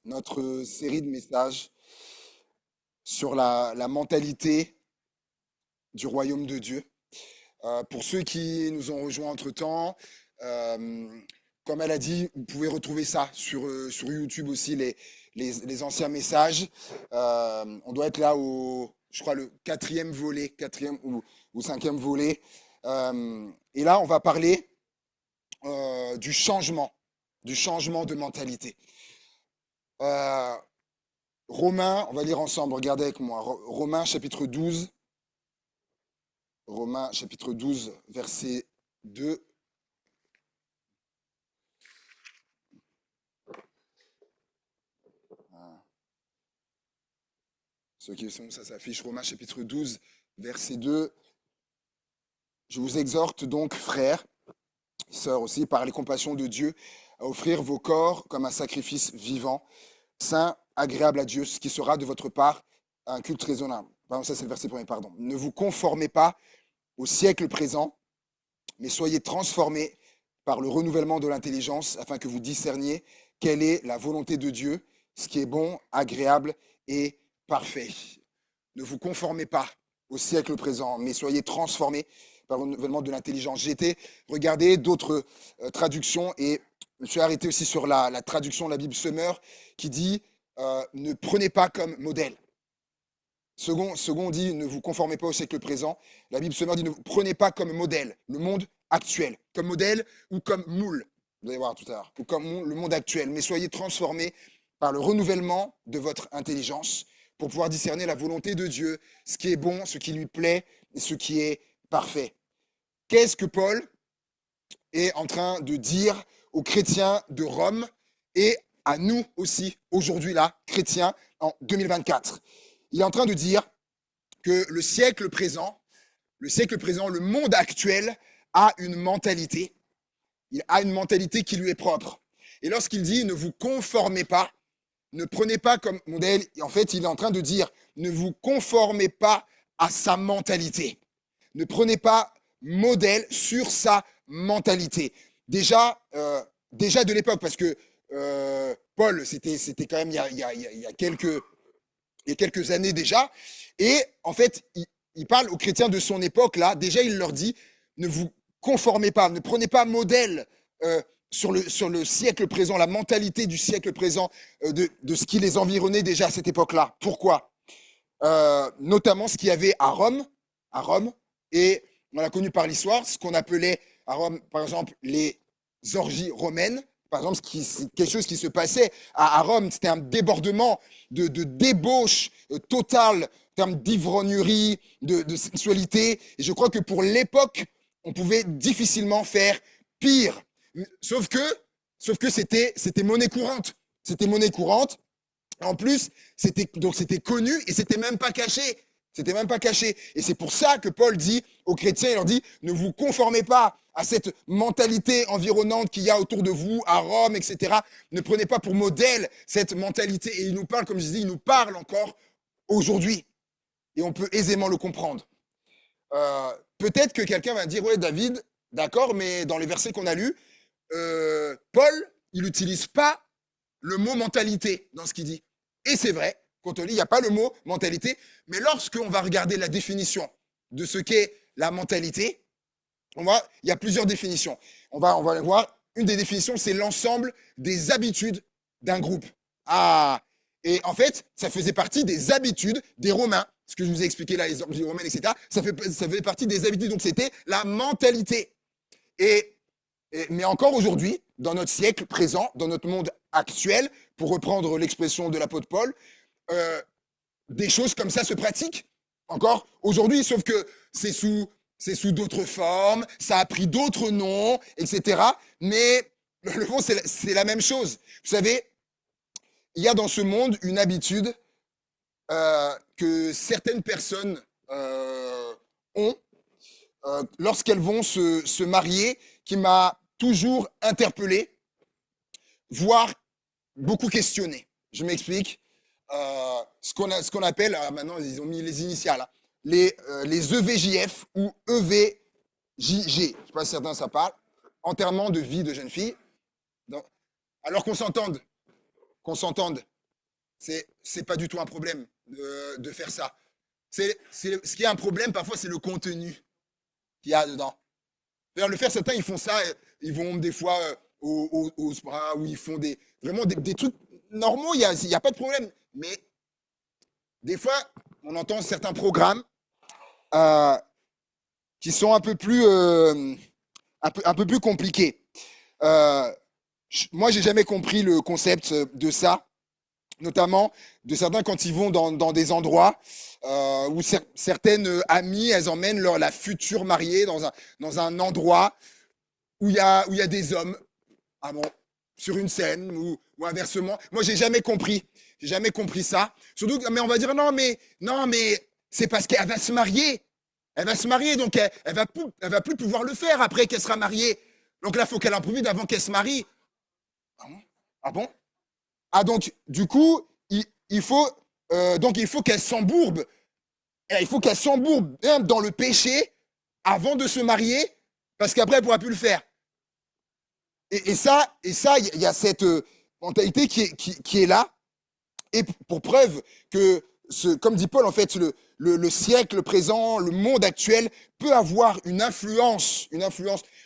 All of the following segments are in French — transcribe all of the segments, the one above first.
notre série de messages sur la mentalité du royaume de Dieu. Pour ceux qui nous ont rejoints entre-temps, euh, comme elle a dit, vous pouvez retrouver ça sur YouTube aussi, les anciens messages. On doit être là je crois, le quatrième volet, quatrième ou cinquième volet. Et là, on va parler du changement de mentalité. Euh, Romains, on va lire ensemble, regardez avec moi. Romains chapitre 12, Romains chapitre 12, verset 2. Ceux qui sont, ça s'affiche, Romains chapitre 12, verset 2. Je vous exhorte donc, frères, sœurs aussi, par les compassions de Dieu, à offrir vos corps comme un sacrifice vivant, saint, agréable à Dieu, ce qui sera de votre part un culte raisonnable. Pardon, ça c'est le verset premier, pardon. Ne vous conformez pas au siècle présent, mais soyez transformés par le renouvellement de l'intelligence, afin que vous discerniez quelle est la volonté de Dieu, ce qui est bon, agréable et parfait. Ne vous conformez pas au siècle présent, mais soyez transformés par le renouvellement de l'intelligence. J'ai été regarder d'autres traductions et je me suis arrêté aussi sur la traduction de la Bible Semeur qui dit ne prenez pas comme modèle. Second dit ne vous conformez pas au siècle présent. La Bible Semeur dit ne vous prenez pas comme modèle le monde actuel, comme modèle ou comme moule. Vous allez voir tout à l'heure, ou comme le monde actuel, mais soyez transformés par le renouvellement de votre intelligence pour pouvoir discerner la volonté de Dieu, ce qui est bon, ce qui lui plaît et ce qui est parfait. Qu'est-ce que Paul est en train de dire aux chrétiens de Rome et à nous aussi, aujourd'hui là, chrétiens, en 2024? Il est en train de dire que le siècle présent, le monde actuel a une mentalité. Il a une mentalité qui lui est propre. Et lorsqu'il dit ne vous conformez pas, ne prenez pas comme modèle, en fait, il est en train de dire ne vous conformez pas à sa mentalité. Ne prenez pas modèle sur sa mentalité. Déjà de l'époque, parce que Paul, c'était quand même il y a quelques années déjà. Et en fait, il parle aux chrétiens de son époque, là. Déjà, il leur dit, ne vous conformez pas, ne prenez pas modèle sur le siècle présent, la mentalité du siècle présent, de ce qui les environnait déjà à cette époque-là. Pourquoi Notamment ce qu'il y avait à Rome, et on l'a connu par l'histoire, ce qu'on appelait à Rome, par exemple, les orgies romaines. Par exemple, quelque chose qui se passait à Rome, c'était un débordement de débauche totale en termes d'ivrognerie, de sexualité. Et je crois que pour l'époque, on pouvait difficilement faire pire. Sauf que c'était monnaie courante. C'était monnaie courante. En plus, c'était connu et c'était même pas caché. C'était même pas caché. Et c'est pour ça que Paul dit aux chrétiens, il leur dit, ne vous conformez pas à cette mentalité environnante qu'il y a autour de vous, à Rome, etc. Ne prenez pas pour modèle cette mentalité. Et il nous parle, comme je dis, il nous parle encore aujourd'hui. Et on peut aisément le comprendre. Peut-être que quelqu'un va dire, ouais, David, d'accord, mais dans les versets qu'on a lus, Paul, il n'utilise pas le mot mentalité dans ce qu'il dit. Et c'est vrai, quand on lit, il n'y a pas le mot mentalité, mais lorsqu'on va regarder la définition de ce qu'est la mentalité, il y a plusieurs définitions. On va voir, une des définitions, c'est l'ensemble des habitudes d'un groupe. Ah, et en fait, ça faisait partie des habitudes des Romains. Ce que je vous ai expliqué là, les orgies romaines, etc., ça fait partie des habitudes. Donc c'était la mentalité. Mais encore aujourd'hui, dans notre siècle présent, dans notre monde actuel, pour reprendre l'expression de l'apôtre Paul, euh, des choses comme ça se pratiquent encore aujourd'hui, sauf que c'est sous d'autres formes, ça a pris d'autres noms, etc. Mais le fond, c'est la même chose. Vous savez, il y a dans ce monde une habitude que certaines personnes ont lorsqu'elles vont se marier, qui m'a toujours interpellé, voire beaucoup questionné. Je m'explique. Ce qu'on appelle, maintenant ils ont mis les initiales, hein, les EVJF ou EVJG, je ne sais pas si certains ça parle, enterrement de vie de jeune fille. Donc, alors qu'on s'entende, C'est pas du tout un problème de faire ça. Ce qui est un problème, parfois, c'est le contenu qu'il y a dedans. D'ailleurs, le faire, certains, ils font ça, ils vont des fois au Spra, où ils font vraiment des trucs normaux, il y a pas de problème. Mais des fois, on entend certains programmes euh, qui sont un peu plus compliqués. Euh, Moi, j'ai jamais compris le concept de ça, notamment de certains quand ils vont dans des endroits où certaines amies, elles emmènent la future mariée dans un endroit où il y a des hommes, ah bon, sur une scène ou inversement. Moi, j'ai jamais compris. J'ai jamais compris ça. Surtout, mais on va dire non, mais c'est parce qu'elle va se marier. Elle va se marier, donc elle va plus pouvoir le faire après qu'elle sera mariée. Donc là, il faut qu'elle en profite avant qu'elle se marie. Ah bon? Ah bon? Ah donc, du coup, il faut qu'elle s'embourbe. Il faut qu'elle s'embourbe même dans le péché avant de se marier, parce qu'après, elle ne pourra plus le faire. Il y a cette mentalité qui est là. Et pour preuve que, comme dit Paul, en fait, le siècle présent, le monde actuel peut avoir une influence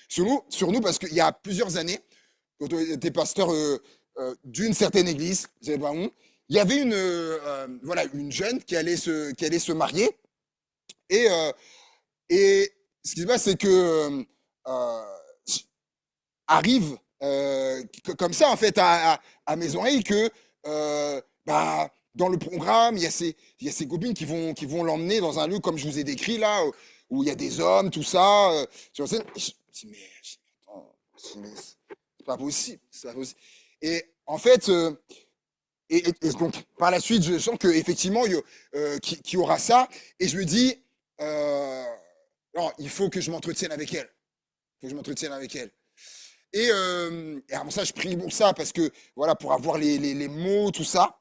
sur nous parce qu'il y a plusieurs années, quand on était pasteur d'une certaine église, vous savez pas où, il y avait voilà, une jeune qui allait se marier. Et, et ce qui se passe, c'est que euh, arrive comme ça, en fait, à mes oreilles que dans le programme, il y a ces copines qui vont l'emmener dans un lieu comme je vous ai décrit là, où il y a des hommes, tout ça. Sur scène. Je dis, mais attends, c'est pas possible, c'est pas possible. Et en fait, et donc par la suite, je sens qu'effectivement, qu'il y aura ça. Et je me dis, non, il faut que je m'entretienne avec elle. Il faut que je m'entretienne avec elle. Et avant ça, je prie pour ça, parce que, voilà, pour avoir les mots, tout ça.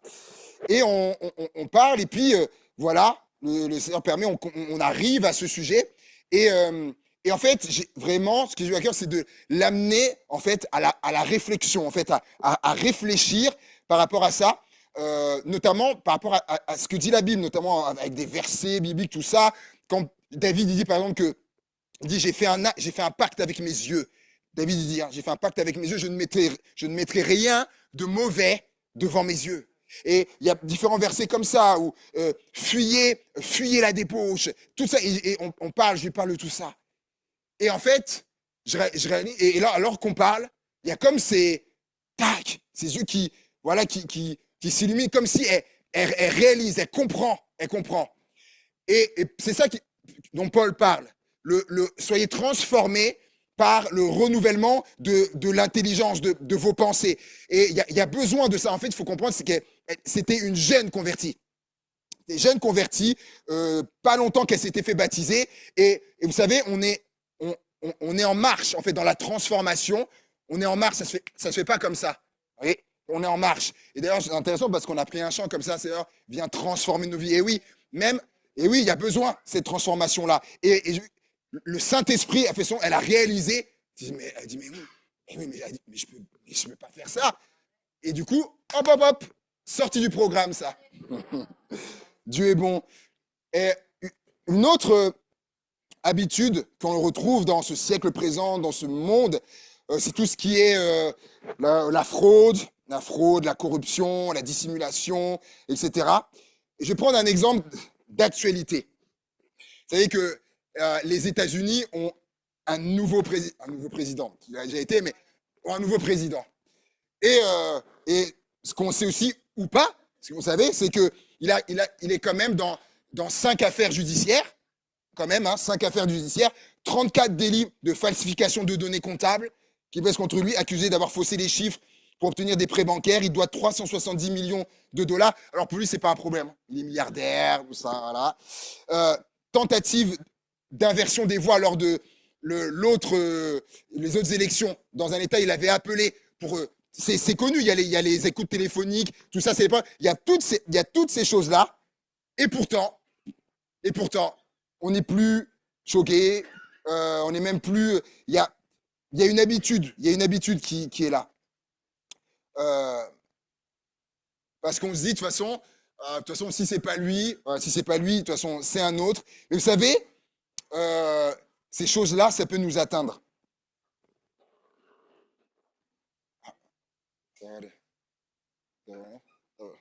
Et on parle, et puis, voilà, le Seigneur permet, on arrive à ce sujet. Et, euh, et en fait, vraiment, ce que j'ai eu à cœur, c'est de l'amener, en fait, à la réflexion, en fait, à réfléchir par rapport à ça, notamment par rapport à ce que dit la Bible, notamment avec des versets bibliques, tout ça. Quand David il dit, par exemple, il dit, j'ai fait un pacte avec mes yeux. David il dit, hein, j'ai fait un pacte avec mes yeux, je ne mettrai rien de mauvais devant mes yeux. Et il y a différents versets comme ça où fuyez la débauche, tout ça. Et je lui parle de tout ça. Et en fait, je réalise, et là, alors qu'on parle, il y a comme ces yeux voilà, qui s'illuminent comme si elle réalise, elle comprend. Et c'est ça dont Paul parle. Soyez transformés par le renouvellement de l'intelligence, de vos pensées. Et il y a besoin de ça. En fait, il faut comprendre, c'est que c'était une jeune convertie. Des jeunes convertis, pas longtemps qu'elle s'était fait baptiser. Et vous savez, on est en marche, en fait, dans la transformation. On est en marche, ça se fait pas comme ça. Vous voyez, on est en marche. Et d'ailleurs, c'est intéressant parce qu'on a pris un chant comme ça, Seigneur, viens transformer nos vies. Et oui, il y a besoin de cette transformation-là. Et le Saint-Esprit a fait elle a réalisé. Elle dit, mais je peux pas faire ça. Et du coup, hop, sorti du programme, ça. Dieu est bon. Et une autre habitude qu'on retrouve dans ce siècle présent, dans ce monde, c'est tout ce qui est la fraude, la corruption, la dissimulation, etc. Et je vais prendre un exemple d'actualité. Vous savez que les États-Unis ont un nouveau président. Il a déjà été, mais ont un nouveau président. Et ce qu'on sait aussi, ou pas, ce que vous savez, c'est qu'il est quand même dans 5 affaires judiciaires, quand même, hein, 5 affaires judiciaires, 34 délits de falsification de données comptables qui pèsent contre lui, accusé d'avoir faussé les chiffres pour obtenir des prêts bancaires. Il doit 370 millions de dollars. Alors pour lui, c'est pas un problème. Il est milliardaire, tout ça, voilà. Tentative d'inversion des voix lors de les autres élections. Dans un État, il avait appelé pour... c'est connu, il y a les écoutes téléphoniques, tout ça, il y a toutes ces choses-là. Et pourtant, on n'est plus choqué, on n'est même plus... Il y a une habitude qui est là. Parce qu'on se dit, de toute façon, si c'est pas lui, si c'est pas lui, de toute façon, c'est un autre. Mais vous savez, euh, ces choses-là, ça peut nous atteindre. Ah, ça va aller. Ça va, hein. Ça va.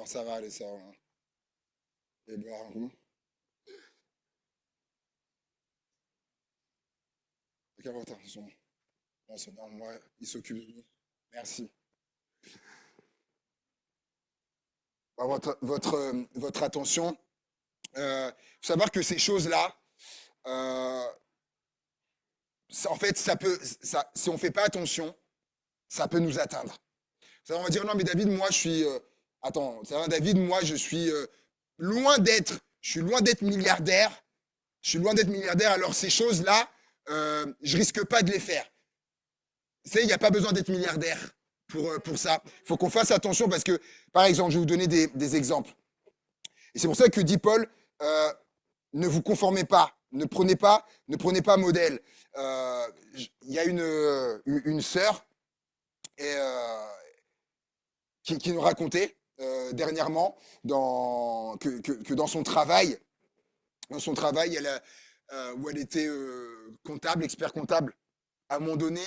Ça va aller, ça va, hein. Et ben, attention. Non, c'est bon, moi, il s'occupe de nous. Merci. Bah, votre attention. Faut savoir que ces choses-là, euh, en fait, si on ne fait pas attention, ça peut nous atteindre. Ça, on va dire, non, mais David, moi, je suis. Attends, ça va, David, moi, je suis loin d'être milliardaire. Je suis loin d'être milliardaire, alors ces choses-là, je risque pas de les faire. Tu sais, il n'y a pas besoin d'être milliardaire pour ça. Il faut qu'on fasse attention parce que, par exemple, je vais vous donner des exemples. Et c'est pour ça que dit Paul, ne vous conformez pas, ne prenez pas modèle. Il y a une sœur et, qui nous racontait dernièrement que dans son travail, où elle était comptable, expert comptable, à un moment donné,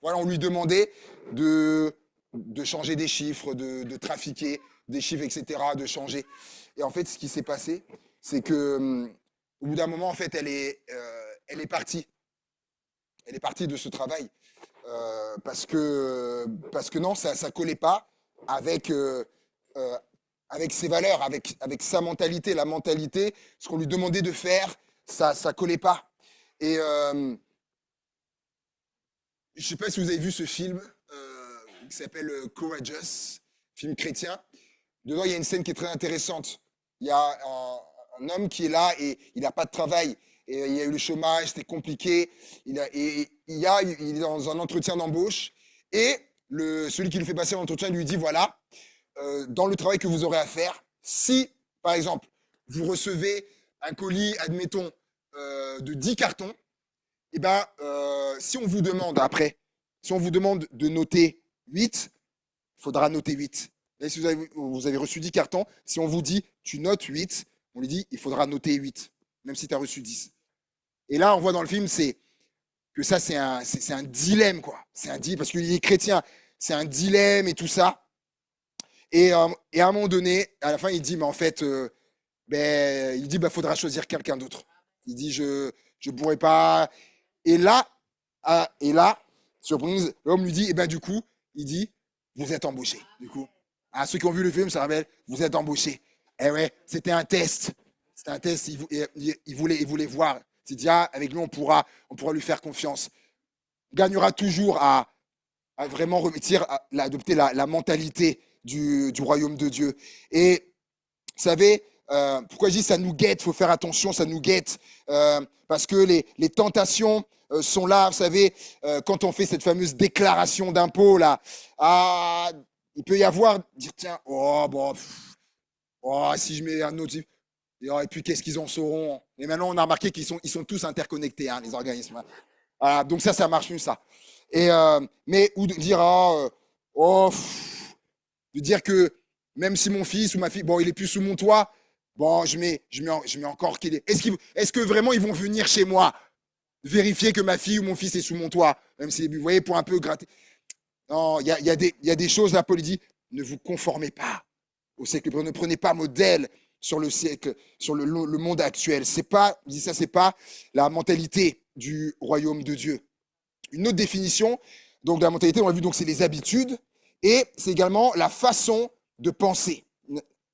on lui demandait de changer des chiffres, de trafiquer des chiffres, etc., de changer. Et en fait, ce qui s'est passé, c'est que au bout d'un moment, en fait, elle est partie. Elle est partie de ce travail parce que non, ça collait pas avec euh, avec ses valeurs, avec sa mentalité, la mentalité, ce qu'on lui demandait de faire, ça collait pas. Et je sais pas si vous avez vu ce film qui s'appelle Courageous, film chrétien. Dedans, il y a une scène qui est très intéressante. Il y a un homme qui est là et il n'a pas de travail. Et il y a eu le chômage, c'était compliqué. Il est dans un entretien d'embauche. Et celui qui lui fait passer l'entretien lui dit, voilà, dans le travail que vous aurez à faire, si, par exemple, vous recevez un colis, admettons, de 10 cartons, et ben, si on vous demande après, si on vous demande de noter 8, il faudra noter 8. Et si vous avez reçu 10 cartons, si on vous dit tu notes 8, on lui dit il faudra noter 8, même si tu as reçu 10. Et là, on voit dans le film, c'est que ça, c'est un dilemme, quoi. C'est un dilemme, parce qu'il est chrétien, c'est un dilemme et tout ça. Et à un moment donné, à la fin, il dit, mais en fait, il dit, bah, faudra choisir quelqu'un d'autre. Il dit, je pourrais pas. Et là, surprise, l'homme lui dit, et ben du coup, il dit, vous êtes embauché. Du coup, ceux qui ont vu le film, ça rappelle, vous êtes embauché. Eh ouais, c'était un test. C'était un test. Il voulait voir. Il dit, ah, avec lui, on pourra lui faire confiance. On gagnera toujours à vraiment revêtir, adopter la mentalité du royaume de Dieu. Et vous savez, pourquoi je dis ça nous guette, il faut faire attention, ça nous guette, parce que les tentations sont là, vous savez, quand on fait cette fameuse déclaration d'impôt, là, il peut y avoir, dire, tiens, oh, bon, si je mets un autre, et puis qu'est-ce qu'ils en sauront? Et maintenant, on a remarqué ils sont tous interconnectés, hein, les organismes. Hein. Voilà, donc ça marche mieux, ça. Et, mais, ou de dire, de dire que même si mon fils ou ma fille, bon, il est plus sous mon toit, bon, je mets encore qu'il est. Est-ce que vraiment ils vont venir chez moi vérifier que ma fille ou mon fils est sous mon toit, même si, vous voyez, pour un peu gratter. Non, il y a des choses, là, Paul dit, ne vous conformez pas au siècle, ne prenez pas modèle sur le siècle, sur le monde actuel. C'est pas, je dis ça, c'est pas la mentalité du royaume de Dieu. Une autre définition, donc de la mentalité, on l'a vu, donc c'est les habitudes, et c'est également la façon de penser.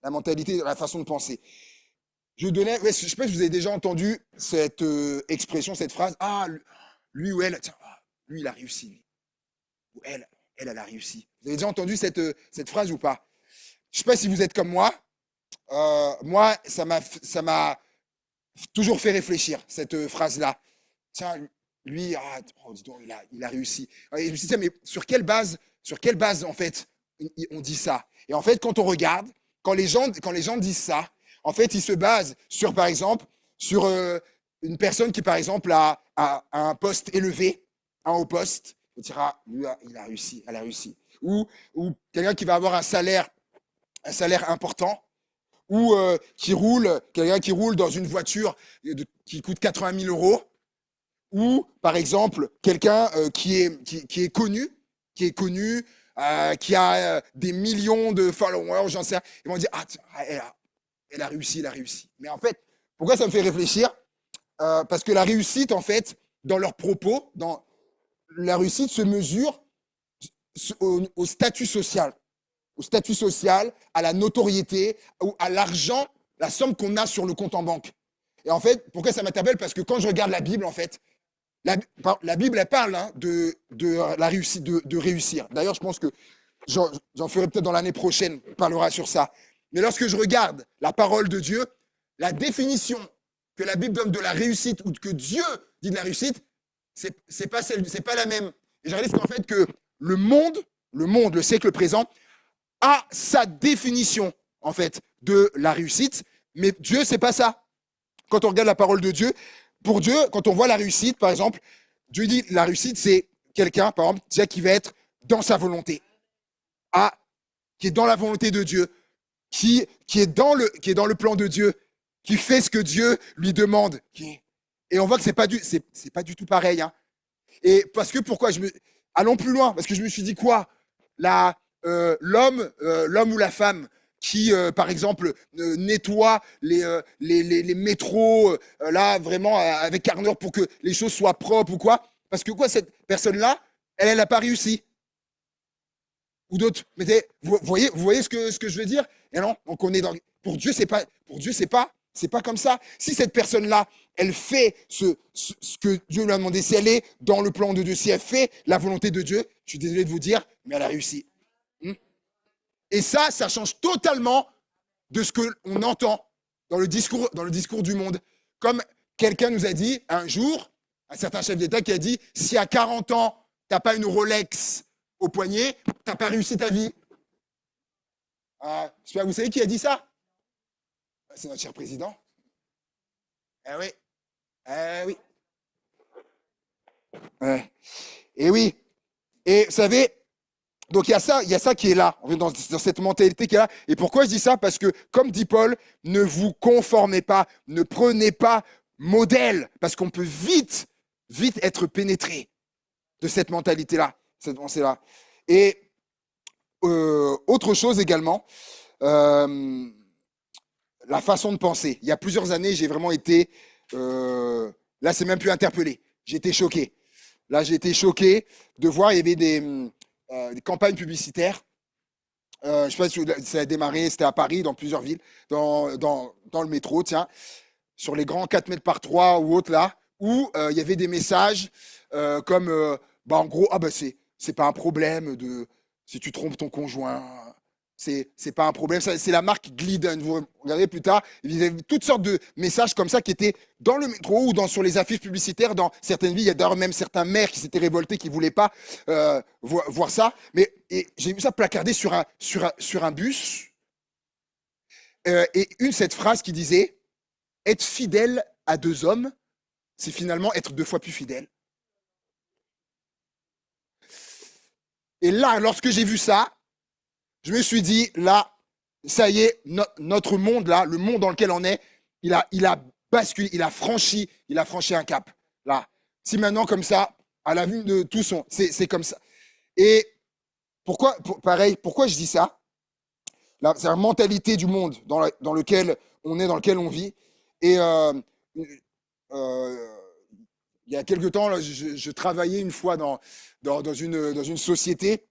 La mentalité, la façon de penser. Je donnais, ouais, je sais pas si vous avez déjà entendu cette expression, cette phrase. Ah, lui ou elle, tiens, lui il a réussi, lui. Ou elle a réussi. Vous avez déjà entendu cette phrase ou pas? Je sais pas si vous êtes comme moi. Moi, ça m'a toujours fait réfléchir cette phrase-là. Tiens, lui, dis donc, il a réussi. Et je me suis dit, tiens, mais sur quelle base en fait on dit ça? Et en fait, quand on regarde, quand les gens disent ça, en fait, ils se basent sur, par exemple, sur une personne qui, par exemple, a un poste élevé, un haut poste. On dira, lui, il a réussi, elle a réussi. ou quelqu'un qui va avoir un salaire important, ou quelqu'un qui roule dans une voiture qui coûte 80 000 euros, ou par exemple quelqu'un qui est connu, qui a des millions de followers, j'en sais rien. Ils vont dire ah elle a réussi, elle a réussi. Mais en fait, pourquoi ça me fait réfléchir? Parce que la réussite, en fait, dans leurs propos, la réussite se mesure au statut social, à la notoriété, ou à l'argent, la somme qu'on a sur le compte en banque. Et en fait, pourquoi ça m'interpelle? Parce que quand je regarde la Bible, en fait, la Bible, elle parle de la réussite, de réussir. D'ailleurs, je pense que j'en ferai peut-être dans l'année prochaine, on parlera sur ça. Mais lorsque je regarde la parole de Dieu, la définition que la Bible donne de la réussite ou que Dieu dit de la réussite, c'est pas la même. Et je réalise qu'en fait que le monde, le siècle présent, a sa définition en fait de la réussite, mais Dieu c'est pas ça. Quand on regarde la parole de Dieu, pour Dieu, quand on voit la réussite, par exemple, Dieu dit la réussite c'est quelqu'un, par exemple, déjà qui va être dans sa volonté, qui est dans la volonté de Dieu, qui est dans le plan de Dieu, qui fait ce que Dieu lui demande. Et on voit que c'est pas du tout pareil. Hein. Et parce que pourquoi allons plus loin, parce que je me suis dit quoi? L'homme ou la femme qui, par exemple, nettoie les métros, là, vraiment, avec ardeur pour que les choses soient propres ou quoi. Parce que quoi, cette personne-là, elle n'a pas réussi. Ou d'autres. Mais vous voyez ce que je veux dire? Et non, donc on est dans. Pour Dieu, c'est pas comme ça. Si cette personne-là, elle fait ce que Dieu lui a demandé, si elle est dans le plan de Dieu, si elle fait la volonté de Dieu, je suis désolé de vous dire, mais elle a réussi. Et ça change totalement de ce qu'on entend dans le discours du monde. Comme quelqu'un nous a dit un jour, un certain chef d'État qui a dit, si à 40 ans, tu n'as pas une Rolex au poignet, tu n'as pas réussi ta vie. Vous savez qui a dit ça? C'est notre cher président. Eh oui. Eh oui. Et oui. Et vous savez, donc il y a ça qui est là, dans cette mentalité qui est là. Et pourquoi je dis ça? Parce que, comme dit Paul, ne vous conformez pas, ne prenez pas modèle, parce qu'on peut vite être pénétré de cette mentalité-là, cette pensée-là. Et autre chose également, la façon de penser. Il y a plusieurs années, j'ai vraiment été, là c'est même plus interpellé, j'ai été choqué. Là j'ai été choqué de voir, il y avait des campagnes publicitaires. Je ne sais pas si ça a démarré, c'était à Paris, dans plusieurs villes, dans le métro, tiens, sur les grands 4 mètres par 3 ou autres là, où il y avait des messages comme, en gros, c'est pas un problème si tu trompes ton conjoint, c'est pas un problème. C'est la marque Glidden. Vous regardez plus tard, il y avait toutes sortes de messages comme ça qui étaient dans le métro ou sur les affiches publicitaires dans certaines villes. Il y a d'ailleurs même certains maires qui s'étaient révoltés, qui voulaient pas voir ça. Mais j'ai vu ça placardé sur un bus. Et cette phrase qui disait « Être fidèle à 2 hommes, c'est finalement être 2 fois plus fidèle. » Et là, lorsque j'ai vu ça, je me suis dit, là, ça y est, notre monde, là, le monde dans lequel on est, il a basculé, il a franchi un cap. Là, si maintenant, comme ça, à la vue de tous, c'est comme ça. Et pourquoi je dis ça? Là, c'est la mentalité du monde dans lequel on est, dans lequel on vit. Et il y a quelque temps, là, je travaillais une fois dans une société.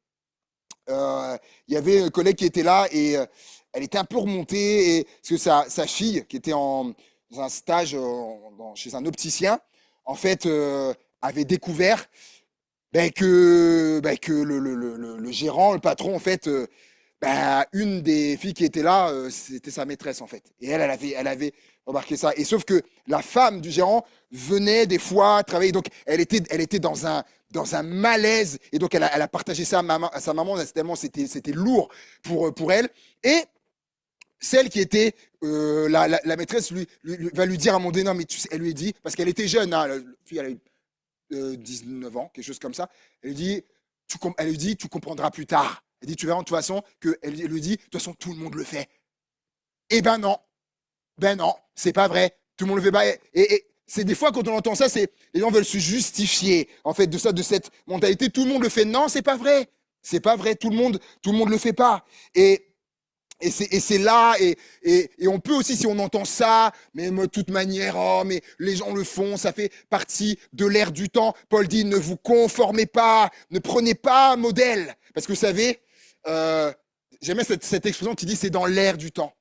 Il y avait un collègue qui était là et elle était un peu remontée parce que sa fille qui était dans un stage chez un opticien, en fait, avait découvert que le gérant, le patron, en fait, une des filles qui était là, c'était sa maîtresse, en fait. Et elle avait remarqué ça. Et sauf que la femme du gérant venait des fois travailler, donc elle était dans un malaise, et donc elle a partagé ça à sa maman, tellement c'était lourd pour elle. Et celle qui était la maîtresse va lui dire à un moment donné, non, mais elle lui dit, parce qu'elle était jeune, hein, la fille, elle avait 19 ans, quelque chose comme ça, elle lui dit, Elle lui dit, tu comprendras plus tard. Elle dit, tu verras de toute façon, elle lui dit, de toute façon, tout le monde le fait. Eh ben non, c'est pas vrai. Tout le monde le fait pas. Et c'est des fois, quand on entend ça, c'est les gens veulent se justifier, en fait, de ça, de cette mentalité. Tout le monde le fait. Non, c'est pas vrai. C'est pas vrai. Tout le monde le fait pas. Et c'est là, et on peut aussi, si on entend ça, mais de toute manière, oh, mais les gens le font, ça fait partie de l'ère du temps. Paul dit, ne vous conformez pas, ne prenez pas modèle. Parce que vous savez, j'aime cette expression qui dit, c'est dans l'ère du temps.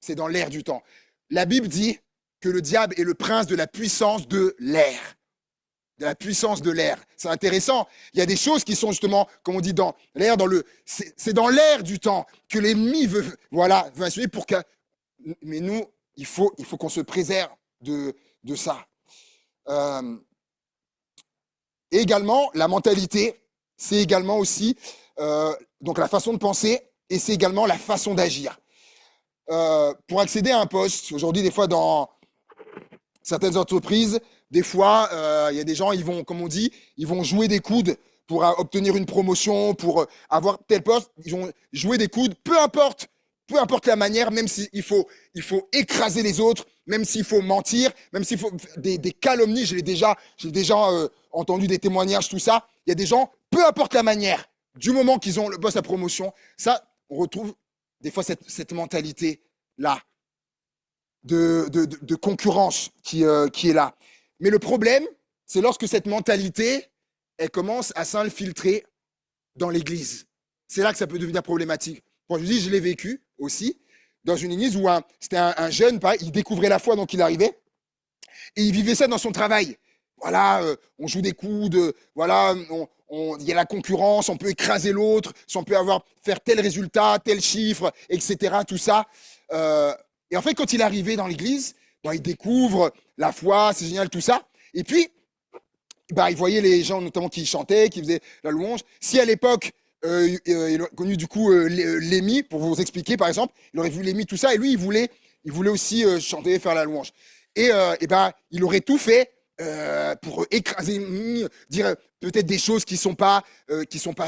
C'est dans l'ère du temps. La Bible dit que le diable est le prince de la puissance de l'air. De la puissance de l'air. C'est intéressant. Il y a des choses qui sont justement, comme on dit, dans l'air, c'est dans l'air du temps que l'ennemi veut assurer pour que. Mais nous, il faut qu'on se préserve de ça. Et également, la mentalité, c'est également aussi donc la façon de penser et c'est également la façon d'agir. Pour accéder à un poste, aujourd'hui, des fois, dans certaines entreprises, des fois, il y a des gens, ils vont, comme on dit, ils vont jouer des coudes pour obtenir une promotion, pour avoir tel poste. Ils vont jouer des coudes, peu importe la manière, même s'il faut écraser les autres, même s'il faut mentir, même s'il faut des calomnies. J'ai déjà entendu des témoignages, tout ça. Il y a des gens, peu importe la manière, du moment qu'ils ont le poste à promotion, ça, on retrouve des fois cette mentalité-là de concurrence qui est là. Mais le problème, c'est lorsque cette mentalité, elle commence à s'infiltrer dans l'église. C'est là que ça peut devenir problématique. Quand je dis, je l'ai vécu aussi, dans une église où c'était un jeune, pareil, il découvrait la foi, donc il arrivait, et il vivait ça dans son travail. Voilà, on joue des coudes, voilà, il y a la concurrence, on peut écraser l'autre, si on peut faire tel résultat, tel chiffre, etc., tout ça. Et en fait, quand il est arrivé dans l'église, il découvre la foi, c'est génial, tout ça. Et puis, il voyait les gens, notamment, qui chantaient, qui faisaient la louange. Si à l'époque, il a connu du coup Lémi, pour vous expliquer, par exemple, il aurait vu Lémi, tout ça, et lui, il voulait aussi chanter, faire la louange. Et il aurait tout fait pour écraser Lémi, dire peut-être des choses qui sont pas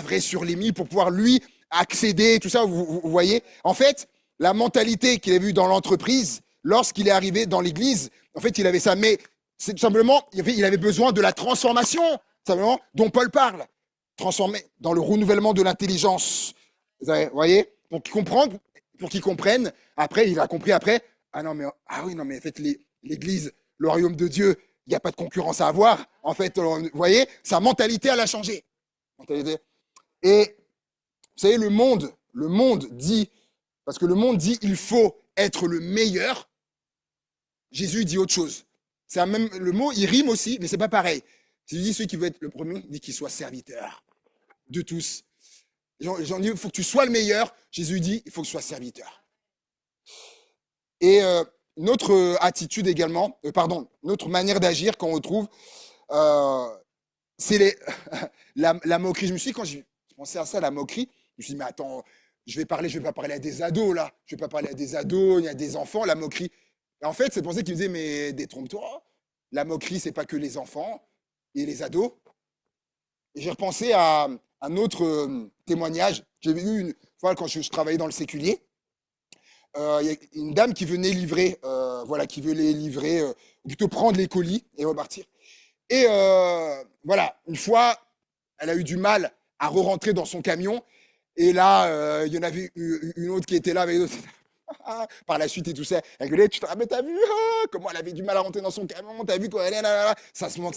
vraies sur Lémi, pour pouvoir lui accéder, tout ça, vous voyez. En fait, la mentalité qu'il a vue dans l'entreprise, lorsqu'il est arrivé dans l'église, en fait, il avait ça. Mais c'est tout simplement, il avait besoin de la transformation, simplement, dont Paul parle. Transformer dans le renouvellement de l'intelligence. Vous voyez, pour qu'ils comprennent. Après, il a compris après. Oui, non, mais en fait, l'église, le royaume de Dieu, il n'y a pas de concurrence à avoir. En fait, vous voyez, sa mentalité, elle a changé. Et vous savez, le monde dit, parce que le monde dit, il faut être le meilleur. Jésus dit autre chose. Le mot, il rime aussi, mais c'est pas pareil. Jésus dit, celui qui veut être le premier, il dit qu'il soit serviteur de tous. J'en dis, il faut que tu sois le meilleur. Jésus dit, il faut que tu sois serviteur. Et notre attitude également, notre manière d'agir qu'on retrouve, c'est la moquerie. Je me suis dit, quand je pensais à ça, la moquerie, je me suis dit, mais attends, je vais pas parler à des ados, là. Je vais pas parler à des ados, il y a des enfants, la moquerie. Et en fait, c'est pour ça qu'il me disait, mais détrompe-toi. La moquerie, c'est pas que les enfants et les ados. Et j'ai repensé à un autre témoignage. J'ai vu une fois, quand je travaillais dans le séculier, il y a une dame qui venait livrer, qui venait livrer, ou plutôt prendre les colis et repartir. Et une fois, elle a eu du mal à re-rentrer dans son camion. Et là, il y en avait une autre qui était là avec d'autres. Par la suite et tout ça, elle gueulait, tu te rappelles, t'as vu comment elle avait du mal à rentrer dans son camion, t'as vu quoi, ça se manque.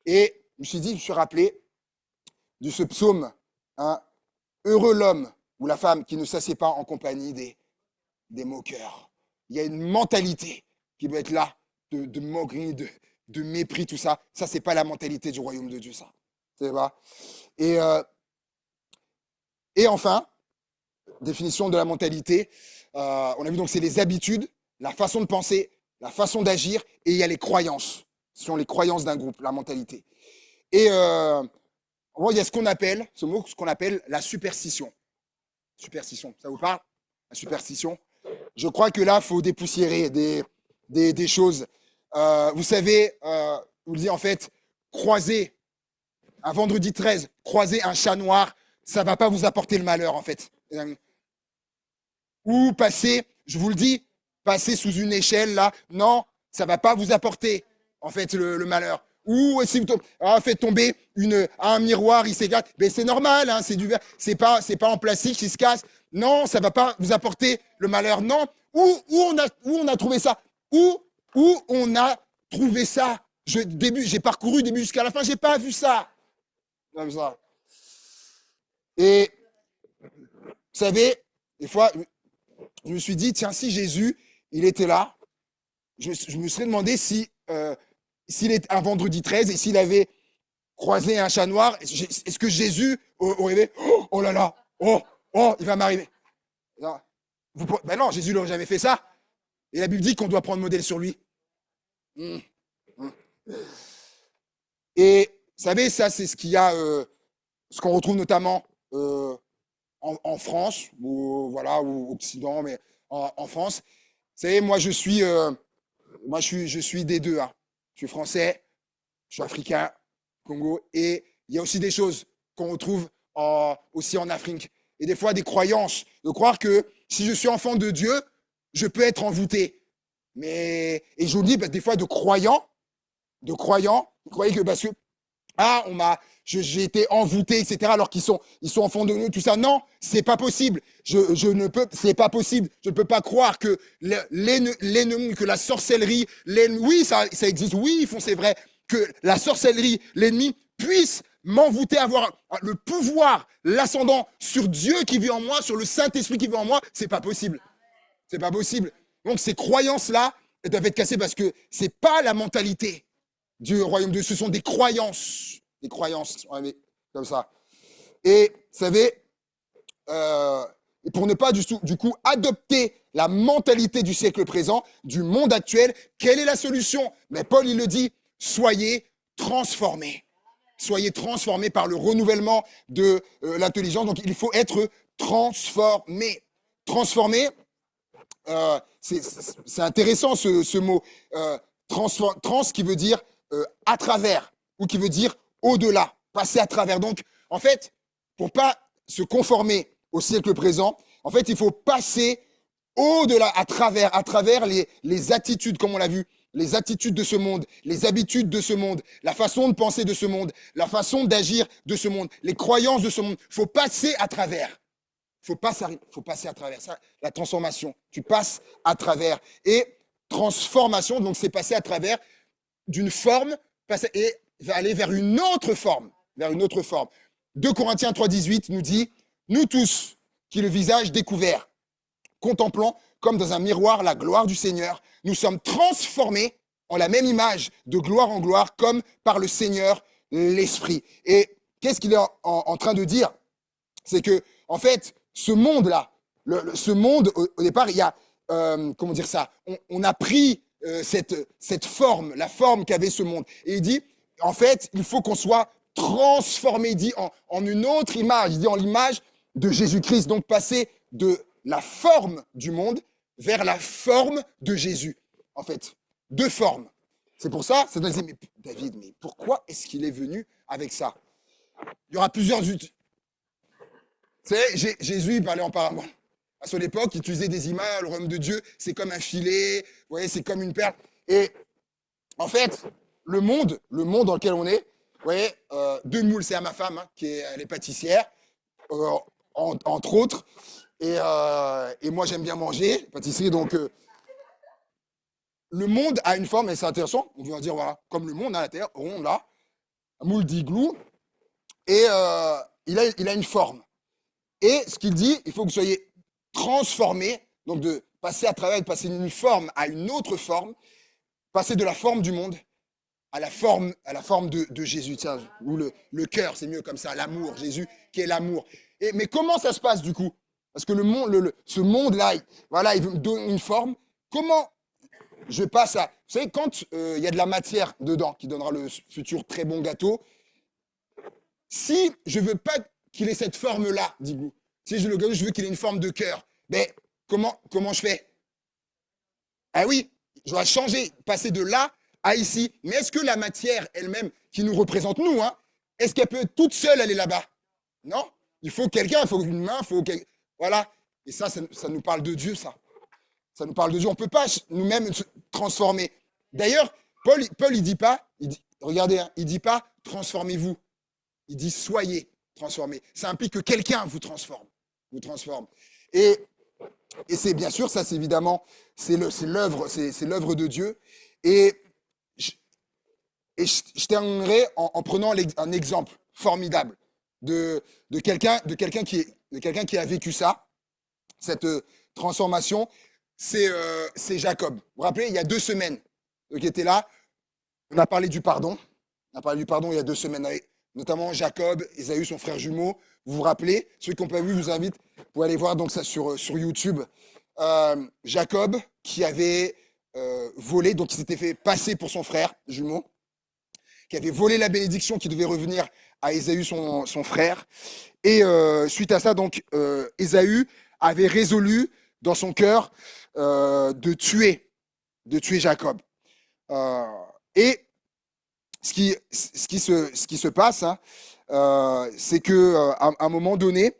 Et je me suis rappelé de ce psaume, heureux l'homme ou la femme qui ne s'assied pas en compagnie des moqueurs. Il y a une mentalité qui doit être là, de moquerie, de mépris, tout ça. Ça, c'est pas la mentalité du royaume de Dieu, ça. C'est pas. Et enfin, définition de la mentalité, on a vu donc c'est les habitudes, la façon de penser, la façon d'agir, et il y a les croyances. Ce sont les croyances d'un groupe, la mentalité. Et il y a ce qu'on appelle la superstition. Superstition, ça vous parle? La superstition. Je crois que là, il faut dépoussiérer des choses. Vous savez, je vous le dis en fait, croiser un vendredi 13, croiser un chat noir, ça ne va pas vous apporter le malheur, en fait. Ou passer, je vous le dis, passer sous une échelle, là, non, ça ne va pas vous apporter, en fait, le malheur. Ou si vous faites tomber un miroir, il s'éclate, mais c'est normal, hein, c'est du verre, c'est pas en plastique qui se casse. Non, ça ne va pas vous apporter le malheur. Non, où on a trouvé ça? Où on a trouvé ça? J'ai parcouru début jusqu'à la fin, j'ai pas vu ça. Comme ça. Et vous savez, des fois, je me suis dit, tiens, si Jésus, il était là, je me serais demandé s'il est un vendredi 13 et s'il avait croisé un chat noir, est-ce que Jésus aurait fait, oh là là, oh, il va m'arriver. Non, ben non, Jésus n'aurait jamais fait ça. Et la Bible dit qu'on doit prendre modèle sur lui. Et vous savez, ça, c'est ce qu'il y a, ce qu'on retrouve notamment en France, ou voilà, ou au Occident, mais en France. Vous savez, moi, je suis des deux. Hein. Je suis français, je suis africain, Congo, et il y a aussi des choses qu'on retrouve aussi en Afrique. Et des fois, des croyances, de croire que si je suis enfant de Dieu, je peux être envoûté. Et je vous le dis, des fois, de croyants, vous croyez que parce que j'ai été envoûté, etc. Alors ils sont enfants de nous, tout ça. Non, c'est pas possible. C'est pas possible. Je ne peux pas croire que l'ennemi, que la sorcellerie, oui, ça existe. Oui, c'est vrai que la sorcellerie, l'ennemi puisse m'envoûter, avoir le pouvoir, l'ascendant sur Dieu qui vit en moi, sur le Saint-Esprit qui vit en moi. C'est pas possible. C'est pas possible. Donc ces croyances-là, elles doivent être cassées parce que c'est pas la mentalité du royaume de Dieu. Ce sont des croyances. Des croyances, comme ça. Et, vous savez, pour ne pas du coup adopter la mentalité du siècle présent, du monde actuel, quelle est la solution? Mais Paul, il le dit, soyez transformés. Soyez transformés par le renouvellement de l'intelligence. Donc, il faut être transformé. Transformé, c'est intéressant ce mot. Trans qui veut dire à travers, ou qui veut dire au-delà, passer à travers. Donc, en fait, pour pas se conformer au siècle présent, en fait, il faut passer au-delà, à travers les attitudes, comme on l'a vu, les attitudes de ce monde, les habitudes de ce monde, la façon de penser de ce monde, la façon d'agir de ce monde, les croyances de ce monde. Il faut passer à travers. Faut passer à travers ça, la transformation. Tu passes à travers. Et transformation, donc c'est passer à travers d'une forme et va aller vers une autre forme. 2 Corinthiens 3,18 nous dit, nous tous, qui le visage découvert, contemplant comme dans un miroir la gloire du Seigneur, nous sommes transformés en la même image, de gloire en gloire, comme par le Seigneur l'Esprit. Et qu'est-ce qu'il est en train de dire? C'est que, en fait, ce monde-là, ce monde, au départ, il y a, comment dire ça, on a pris cette forme, la forme qu'avait ce monde. Et il dit, en fait, il faut qu'on soit transformé, dit en une autre image, il dit en l'image de Jésus-Christ, donc passer de la forme du monde vers la forme de Jésus, en fait. 2 formes. C'est pour ça, ça doit dire, mais David, mais pourquoi est-ce qu'il est venu avec ça? Il y aura plusieurs... Vous savez, Jésus, il parlait en parabole. À son époque, il utilisait des images, le royaume de Dieu, c'est comme un filet, vous voyez, c'est comme une perle. Et en fait, le monde dans lequel on est, vous voyez, 2 moules, c'est à ma femme, hein, elle est pâtissière, entre autres. Et moi, j'aime bien manger, pâtisserie, donc le monde a une forme, et c'est intéressant, on va dire, voilà, comme le monde à la Terre, rond, là, un moule d'igloo, et il a une forme. Et ce qu'il dit, il faut que vous soyez transformés, donc de passer à travers, de passer d'une forme à une autre forme, passer de la forme du monde à la forme de Jésus. Tiens, ou le cœur, c'est mieux comme ça, l'amour, Jésus qui est l'amour. Mais comment ça se passe du coup? Parce que ce monde-là, voilà, il veut me donner une forme. Comment je passe à... Vous savez, quand il y a de la matière dedans, qui donnera le futur très bon gâteau, si je veux pas qu'il ait cette forme-là, dis-vous, si je veux qu'il ait une forme de cœur, ben, comment je fais? Ah oui, je dois changer, passer de là à ici. Mais est-ce que la matière elle-même, qui nous représente nous, hein, Est-ce qu'elle peut toute seule aller là-bas? Non. Il faut quelqu'un, il faut une main, il faut voilà. Et ça nous parle de Dieu, ça. Ça nous parle de Dieu. On ne peut pas nous-mêmes se transformer. D'ailleurs, Paul il dit pas, regardez, hein, il dit pas transformez-vous. Il dit soyez transformés. Ça implique que quelqu'un vous transforme. Vous transforme. Et, et c'est bien sûr, ça c'est évidemment, c'est l'œuvre de Dieu. Et je, je terminerai en prenant un exemple formidable de quelqu'un qui a vécu ça, cette transformation. C'est Jacob. Vous vous rappelez, il y a 2 semaines, qui était là, on a parlé du pardon. On a parlé du pardon il y a 2 semaines, avec notamment Jacob, Ésaü, son frère jumeau. Vous vous rappelez? Ceux qui n'ont pas vu, je vous invite pour aller voir donc ça sur YouTube. Jacob qui avait volé, donc il s'était fait passer pour son frère jumeau, qui avait volé la bénédiction qui devait revenir à Ésaü, son frère. Et suite à ça, donc, Ésaü avait résolu dans son cœur de tuer Jacob. Et ce qui se passe, hein, c'est que à un moment donné,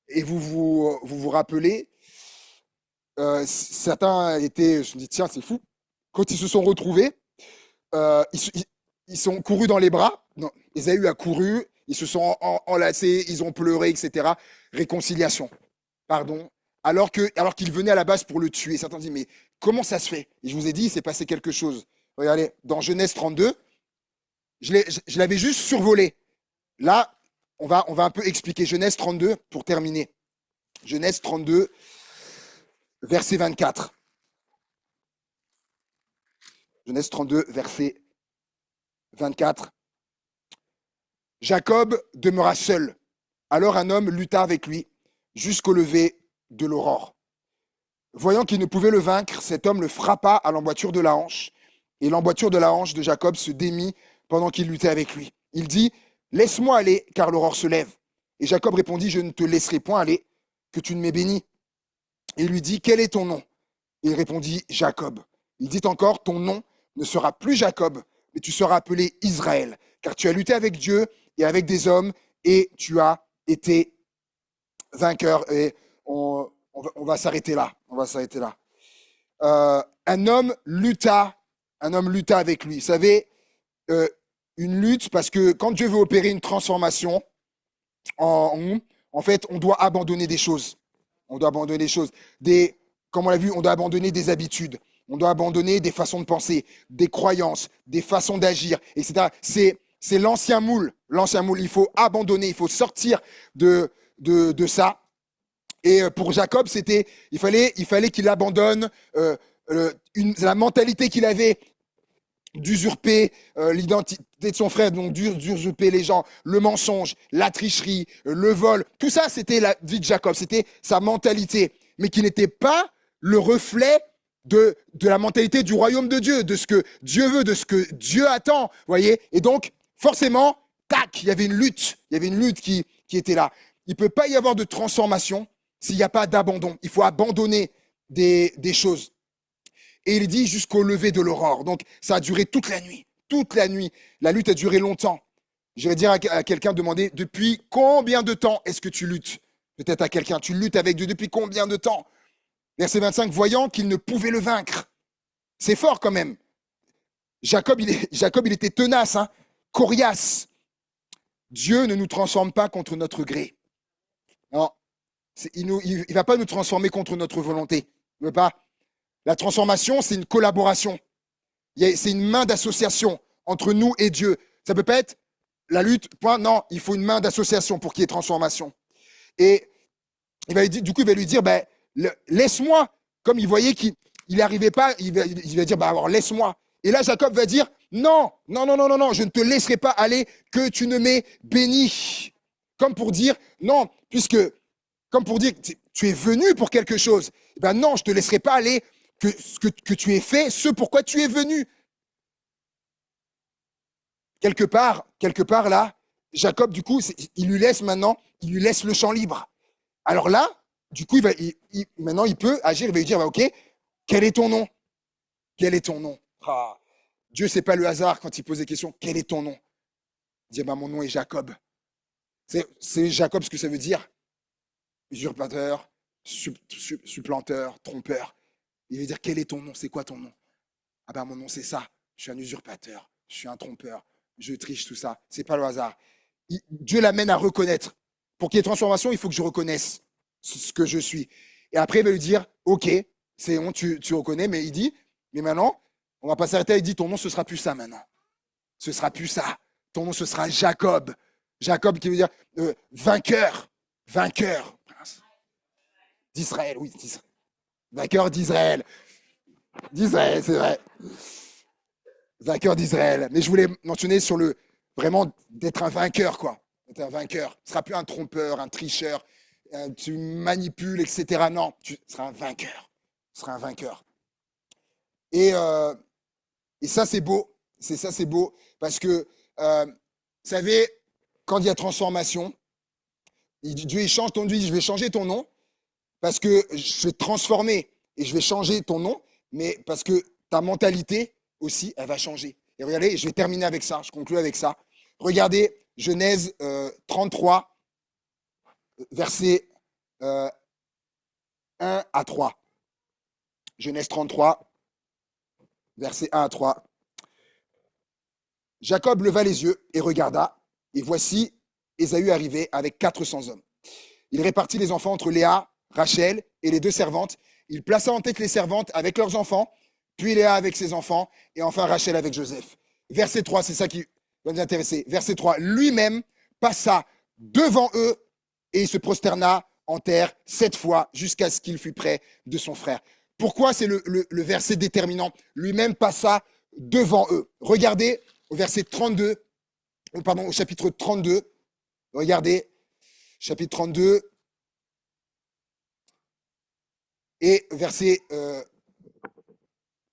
et vous rappelez, certains se sont dit tiens c'est fou. Quand ils se sont retrouvés, ils sont courus dans les bras. Non, Ésaü a couru, ils se sont enlacés, ils ont pleuré, etc. Réconciliation, pardon. Alors qu'il venait à la base pour le tuer. Certains disent mais comment ça se fait? Et je vous ai dit il s'est passé quelque chose. Regardez, dans Genèse 32, je l'avais juste survolé. Là, on va un peu expliquer Genèse 32 pour terminer. Genèse 32, verset 24. Genèse 32, verset 24. Jacob demeura seul. Alors un homme lutta avec lui jusqu'au lever de l'aurore. Voyant qu'il ne pouvait le vaincre, cet homme le frappa à l'emboîture de la hanche, et l'emboîture de la hanche de Jacob se démit pendant qu'il luttait avec lui. Il dit, laisse-moi aller, car l'aurore se lève. Et Jacob répondit, je ne te laisserai point aller, que tu ne m'aies béni. Et il lui dit, quel est ton nom? Et il répondit, Jacob. Il dit encore, ton nom ne sera plus Jacob, mais tu seras appelé Israël, car tu as lutté avec Dieu et avec des hommes, et tu as été vainqueur. Et on va s'arrêter là. On va s'arrêter là. Un homme lutta avec lui. Vous savez, une lutte, parce que quand Dieu veut opérer une transformation, en fait, on doit abandonner des choses. On doit abandonner des choses. Comme on l'a vu, on doit abandonner des habitudes. On doit abandonner des façons de penser, des croyances, des façons d'agir, etc. C'est l'ancien moule. L'ancien moule, il faut abandonner, il faut sortir de ça. Et pour Jacob, il fallait qu'il abandonne la mentalité qu'il avait d'usurper l'identité de son frère, donc d'usurper les gens, le mensonge, la tricherie, le vol. Tout ça, c'était la vie de Jacob, c'était sa mentalité, mais qui n'était pas le reflet de la mentalité du royaume de Dieu, de ce que Dieu veut, de ce que Dieu attend, voyez. Et donc, forcément, tac, il y avait une lutte qui était là. Il ne peut pas y avoir de transformation s'il n'y a pas d'abandon. Il faut abandonner des choses. Et il dit jusqu'au lever de l'aurore. Donc, ça a duré toute la nuit. Toute la nuit. La lutte a duré longtemps. J'irais dire à quelqu'un, demander depuis combien de temps est-ce que tu luttes? Peut-être à quelqu'un, tu luttes avec Dieu depuis combien de temps? Verset 25, voyant qu'il ne pouvait le vaincre. C'est fort quand même. Jacob, il était tenace, hein, coriace. Dieu ne nous transforme pas contre notre gré. Non, il ne va pas nous transformer contre notre volonté. Il ne veut pas. La transformation, c'est une collaboration. C'est une main d'association entre nous et Dieu. Ça ne peut pas être la lutte, point. Non, il faut une main d'association pour qu'il y ait transformation. Et il va lui dire, ben, laisse-moi. Comme il voyait qu'il n'arrivait pas, il va dire, ben, alors laisse-moi. Et là, Jacob va dire, non, je ne te laisserai pas aller que tu ne m'aies béni. Comme pour dire, non, comme pour dire, tu es venu pour quelque chose. Eh ben non, je ne te laisserai pas aller que tu aies fait ce pourquoi tu es venu. Quelque part là, Jacob, du coup, il lui laisse le champ libre. Alors là, du coup, maintenant, il peut agir, il va lui dire, bah, ok, quel est ton nom? Quel est ton nom? Dieu, c'est pas le hasard quand il pose des questions. Quel est ton nom? Il dit, bah, mon nom est Jacob. C'est Jacob ce que ça veut dire. Usurpateur, supplanteur, trompeur. Il veut dire, quel est ton nom? C'est quoi ton nom? Ah ben mon nom c'est ça. Je suis un usurpateur, je suis un trompeur, je triche tout ça. C'est pas le hasard. Dieu l'amène à reconnaître. Pour qu'il y ait transformation, il faut que je reconnaisse ce que je suis. Et après, il va lui dire, ok, c'est bon, tu reconnais, mais il dit, mais maintenant, on va pas s'arrêter. Il dit, ton nom ce sera plus ça maintenant. Ce sera plus ça. Ton nom ce sera Jacob. Jacob qui veut dire vainqueur, vainqueur d'Israël, oui, d'Israël. Vainqueur d'Israël. D'Israël, c'est vrai. Vainqueur d'Israël. Mais je voulais mentionner sur le vraiment d'être un vainqueur, quoi. D'être un vainqueur. Tu ne seras plus un trompeur, un tricheur, tu manipules, etc. Non, tu seras un vainqueur. Tu seras un vainqueur. Et ça, c'est beau. C'est beau. Parce que, vous savez, quand il y a transformation, Dieu il change ton nom, il dit, je vais changer ton nom parce que je vais te transformer et je vais changer ton nom, mais parce que ta mentalité aussi, elle va changer. Et regardez, je vais terminer avec ça, je conclue avec ça. Regardez Genèse 33, versets 1 à 3. Genèse 33, versets 1 à 3. Jacob leva les yeux et regarda, et voici Ésaü arrivait avec 400 hommes. Il répartit les enfants entre Léa, Rachel et les deux servantes. Il plaça en tête les servantes avec leurs enfants, puis Léa avec ses enfants, et enfin Rachel avec Joseph. Verset 3, c'est ça qui va nous intéresser. Verset 3, lui-même passa devant eux et il se prosterna en terre 7 fois jusqu'à ce qu'il fût près de son frère. Pourquoi c'est le verset déterminant? Lui-même passa devant eux. Regardez au verset 32, pardon, au chapitre 32. Regardez, chapitre 32 et verset,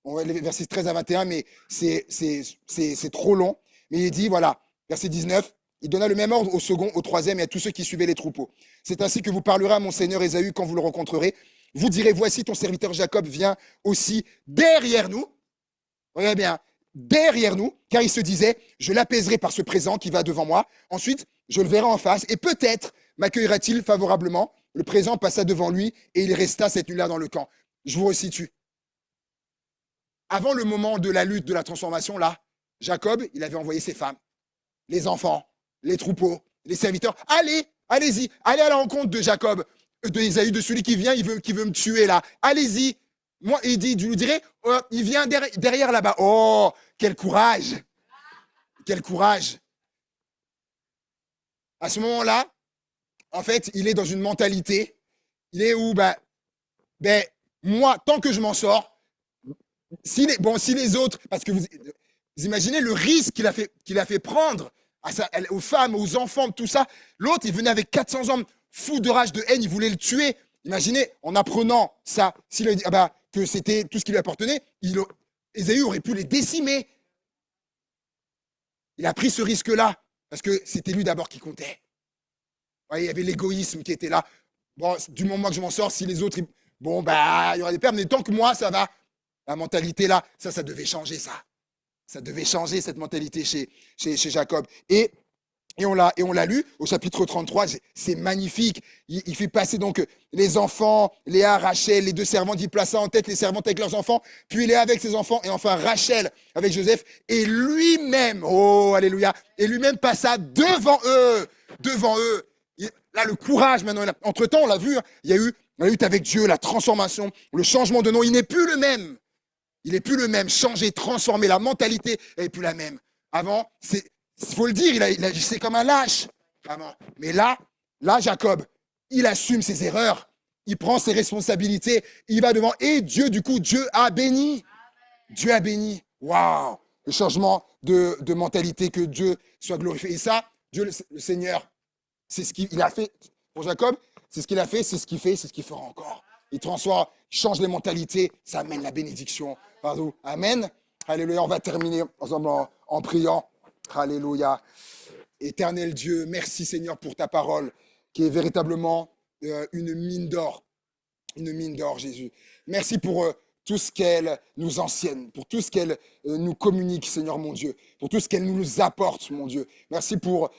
on va les versets 13 à 21, mais c'est trop long. Mais il dit, voilà, verset 19, il donna le même ordre au second, au troisième et à tous ceux qui suivaient les troupeaux. C'est ainsi que vous parlerez à mon seigneur Ésaü quand vous le rencontrerez. Vous direz, voici ton serviteur Jacob vient aussi derrière nous. Regardez bien, derrière nous, car il se disait, je l'apaiserai par ce présent qui va devant moi. Ensuite, je le verrai en face et peut-être m'accueillera-t-il favorablement. Le présent passa devant lui et il resta cette nuit-là dans le camp. Je vous resitue. Avant le moment de la lutte, de la transformation, là, Jacob, il avait envoyé ses femmes, les enfants, les troupeaux, les serviteurs. Allez-y, allez à la rencontre de Jacob, de Ésaü, de celui qui vient, qui veut me tuer là. Allez-y. Moi, il dit, je lui dirais, il vient derrière là-bas. Oh, quel courage! Quel courage! À ce moment-là, en fait, il est dans une mentalité. Il est où, moi, tant que je m'en sors, si les autres, parce que vous imaginez le risque qu'il a fait prendre aux femmes, aux enfants, tout ça. L'autre, il venait avec 400 hommes, fou de rage, de haine, il voulait le tuer. Imaginez, en apprenant ça, s'il a dit que c'était tout ce qui lui appartenait, Ésaü aurait pu les décimer. Il a pris ce risque-là, parce que c'était lui d'abord qui comptait. Ouais, il y avait l'égoïsme qui était là. Bon, du moment que je m'en sors, si les autres, il y aura des pertes, mais tant que moi, ça va. La mentalité là, ça devait changer ça. Ça devait changer cette mentalité chez Jacob. Et on l'a lu au chapitre 33, c'est magnifique. Il fait passer donc les enfants, Léa, Rachel, les deux servantes, il plaça en tête les servantes avec leurs enfants, puis Léa avec ses enfants, et enfin Rachel avec Joseph, et lui-même, oh alléluia, et lui-même passa devant eux. Là, le courage maintenant. Entre-temps, on l'a vu, hein, il y a eu la lutte avec Dieu, la transformation, le changement de nom, il n'est plus le même. Il n'est plus le même, changé, transformé, la mentalité n'est plus la même. Avant, il faut le dire, il agissait comme un lâche. Avant. Mais là, Jacob, il assume ses erreurs, il prend ses responsabilités, il va devant, et Dieu a béni. Dieu a béni. Waouh! Le changement de mentalité, que Dieu soit glorifié. Et ça, Dieu, le Seigneur, c'est ce qu'il a fait pour Jacob, c'est ce qu'il a fait, c'est ce qu'il fait, c'est ce qu'il fera encore. Il transforme, il change les mentalités, ça amène la bénédiction. Pardon. Amen. Alléluia. On va terminer ensemble en priant. Alléluia. Éternel Dieu, merci Seigneur pour ta parole qui est véritablement une mine d'or. Une mine d'or, Jésus. Merci pour tout tout ce qu'elle nous enseigne, pour tout ce qu'elle nous communique, Seigneur mon Dieu, pour tout ce qu'elle nous apporte, mon Dieu. Merci pour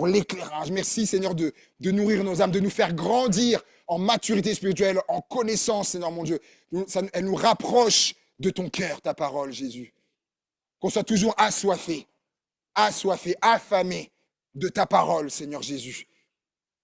l'éclairage. Merci, Seigneur, de nourrir nos âmes, de nous faire grandir en maturité spirituelle, en connaissance, Seigneur mon Dieu. Elle nous rapproche de ton cœur, ta parole, Jésus. Qu'on soit toujours assoiffé, affamé de ta parole, Seigneur Jésus.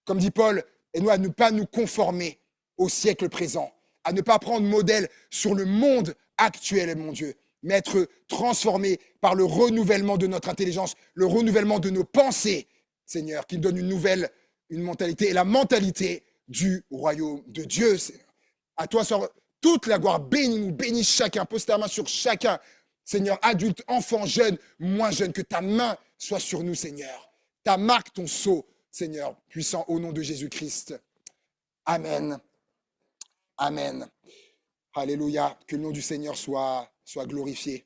Comme dit Paul, aide-nous à ne pas nous conformer au siècle présent, à ne pas prendre modèle sur le monde actuel, mon Dieu, mais être transformé par le renouvellement de notre intelligence, le renouvellement de nos pensées, Seigneur, qui nous donne une mentalité et la mentalité du royaume de Dieu, Seigneur. À toi soit toute la gloire. Bénis-nous, bénis chacun, pose ta main sur chacun, Seigneur, adulte, enfant, jeune, moins jeune, que ta main soit sur nous, Seigneur. Ta marque, ton sceau, Seigneur, puissant au nom de Jésus-Christ. Amen. Amen. Alléluia. Que le nom du Seigneur soit glorifié.